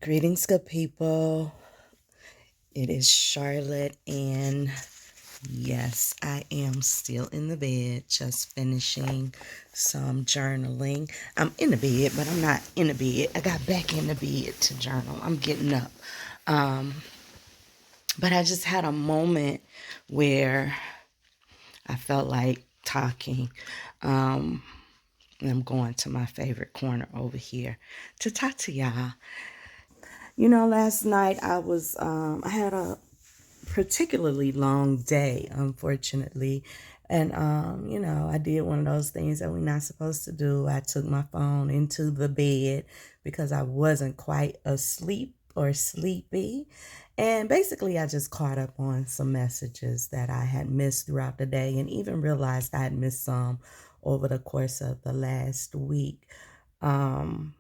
Greetings, good people. It is Charlotte, and yes, I am still in the bed, just finishing some journaling. I'm in the bed, but I'm not in the bed. I got back in the bed to journal. I'm getting up. Um, but I just had a moment where I felt like talking. Um, and I'm going to my favorite corner over here to talk to y'all. Last night I had a particularly long day, unfortunately. And, I did one of those things that we're not supposed to do. I took my phone into the bed because I wasn't quite asleep or sleepy. And basically, I just caught up on some messages that I had missed throughout the day and even realized I had missed some over the course of the last week. Um,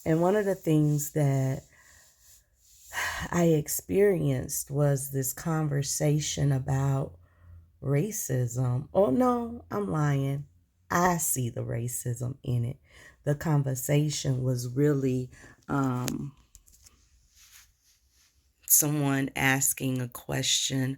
and one of the things that I experienced was this conversation about racism. Oh, no, I'm lying. I see the racism in it. The conversation was really someone asking a question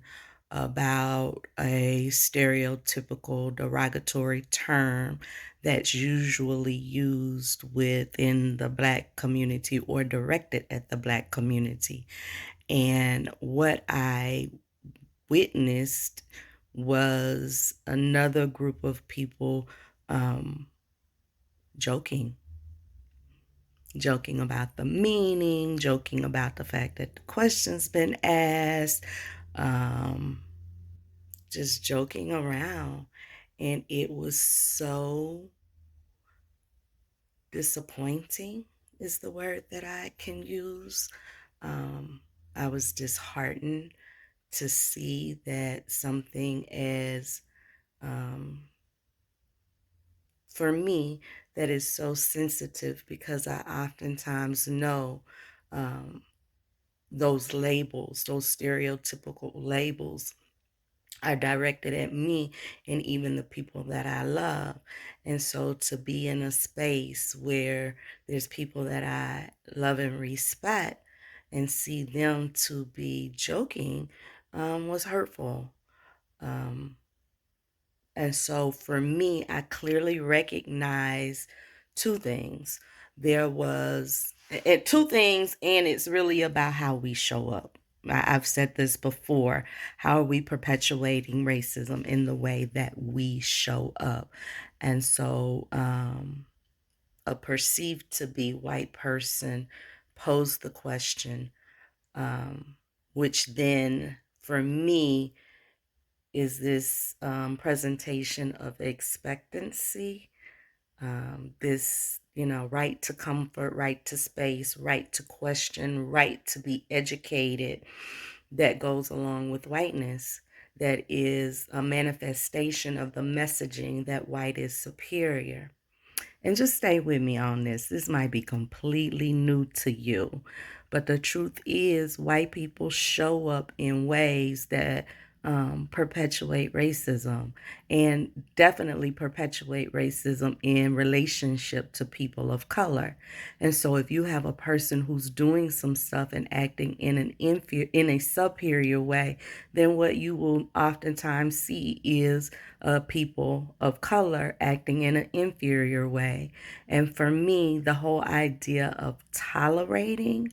about a stereotypical derogatory term that's usually used within the Black community or directed at the Black community. And what I witnessed was another group of people um, joking, joking about the meaning, joking about the fact that the question's been asked, um, just joking around. And it was so disappointing, is the word that I can use. Um, I was disheartened to see that something as um, for me, that is so sensitive because I oftentimes know um, those labels, those stereotypical labels are directed at me and even the people that I love. And so to be in a space where there's people that I love and respect and see them to be joking was hurtful. Um, And so for me, I clearly recognize two things. There was two things, and it's really about how we show up. I've said this before. How are we perpetuating racism in the way that we show up? And so a perceived to be white person posed the question, which then for me is this presentation of expectancy, this, right to comfort, right to space, right to question, right to be educated that goes along with whiteness, that is a manifestation of the messaging that white is superior. And just stay with me on this. This might be completely new to you, but the truth is, white people show up in ways that perpetuate racism and definitely perpetuate racism in relationship to people of color. And so, if you have a person who's doing some stuff and acting in in a superior way, then what you will oftentimes see is people of color acting in an inferior way. And for me, the whole idea of tolerating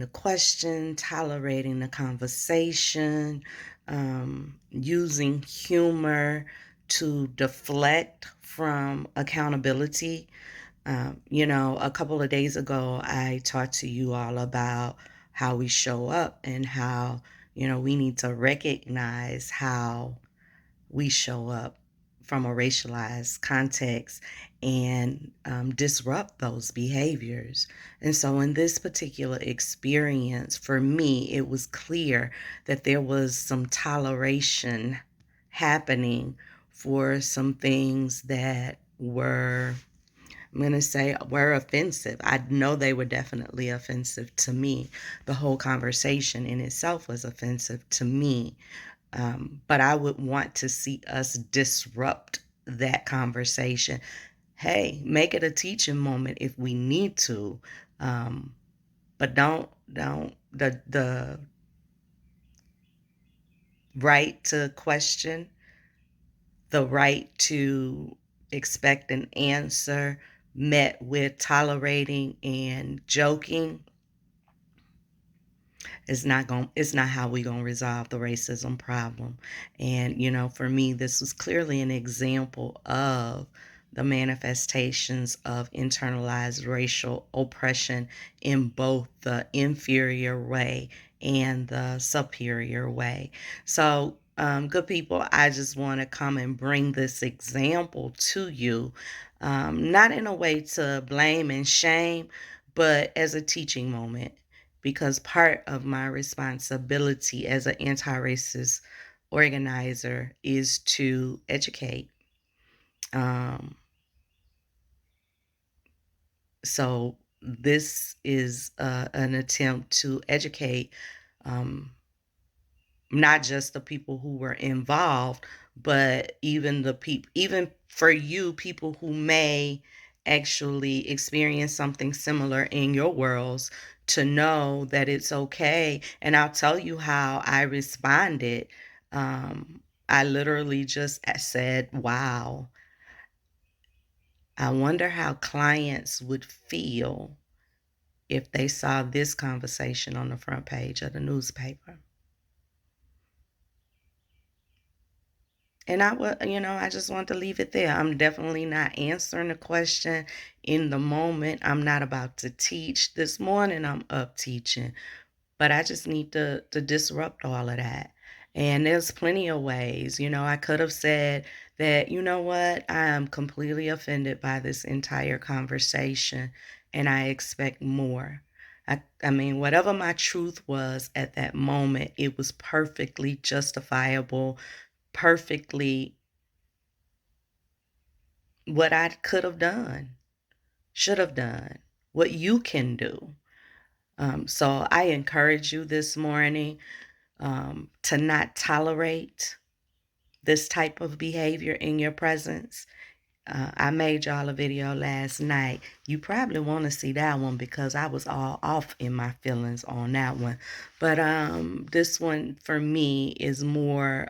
the question, tolerating the conversation, using humor to deflect from accountability. A couple of days ago, I talked to you all about how we show up and how, we need to recognize how we show up from a racialized context and disrupt those behaviors. And so, in this particular experience, for me, it was clear that there was some toleration happening for some things that were, I'm going to say, were offensive. I know they were definitely offensive to me. The whole conversation in itself was offensive to me. But I would want to see us disrupt that conversation. Hey, make it a teaching moment if we need to. But don't the right to question, the right to expect an answer met with tolerating and joking it's not how we gonna resolve the racism problem. And for me, this was clearly an example of the manifestations of internalized racial oppression in both the inferior way and the superior way. So good people, I just want to come and bring this example to you, not in a way to blame and shame, but as a teaching moment, because part of my responsibility as an anti-racist organizer is to educate. Um, so this is an attempt to educate, um, not just the people who were involved, but even the people, even for you, people who may actually experience something similar in your worlds, to know that it's okay. And I'll tell you how I responded. I literally just said, wow, I wonder how clients would feel if they saw this conversation on the front page of the newspaper. And I just want to leave it there. I'm definitely not answering the question in the moment. I'm not about to teach. This morning I'm up teaching, but I just need to disrupt all of that. And there's plenty of ways. I could have said that, you know what, I am completely offended by this entire conversation and I expect more. I mean, whatever my truth was at that moment, it was perfectly justifiable, perfectly what I could have done, should have done, what you can do. So I encourage you this morning to not tolerate this type of behavior in your presence. I made y'all a video last night. You probably want to see that one because I was all off in my feelings on that one. But this one for me is more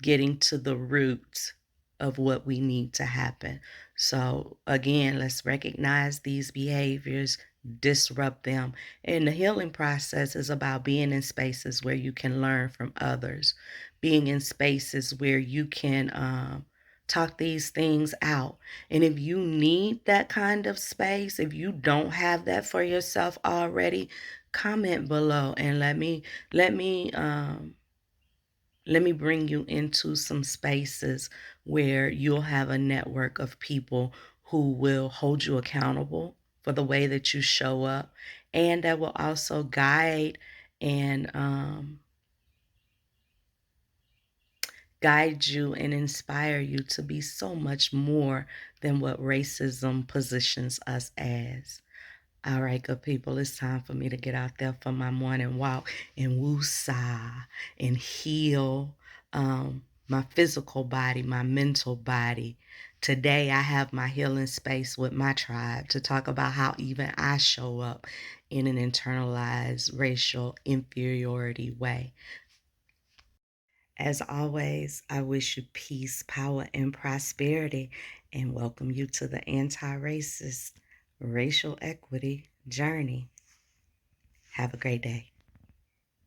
getting to the root of what we need to happen. So, again, let's recognize these behaviors, disrupt them. And the healing process is about being in spaces where you can learn from others, being in spaces where you can talk these things out. And if you need that kind of space, if you don't have that for yourself already, comment below and let me let me bring you into some spaces where you'll have a network of people who will hold you accountable for the way that you show up, and that will also guide you and inspire you to be so much more than what racism positions us as. All right, good people, it's time for me to get out there for my morning walk and woosah and heal my physical body, my mental body. Today, I have my healing space with my tribe to talk about how even I show up in an internalized racial inferiority way. As always, I wish you peace, power, and prosperity, and welcome you to the anti-racist racial equity journey. Have a great day.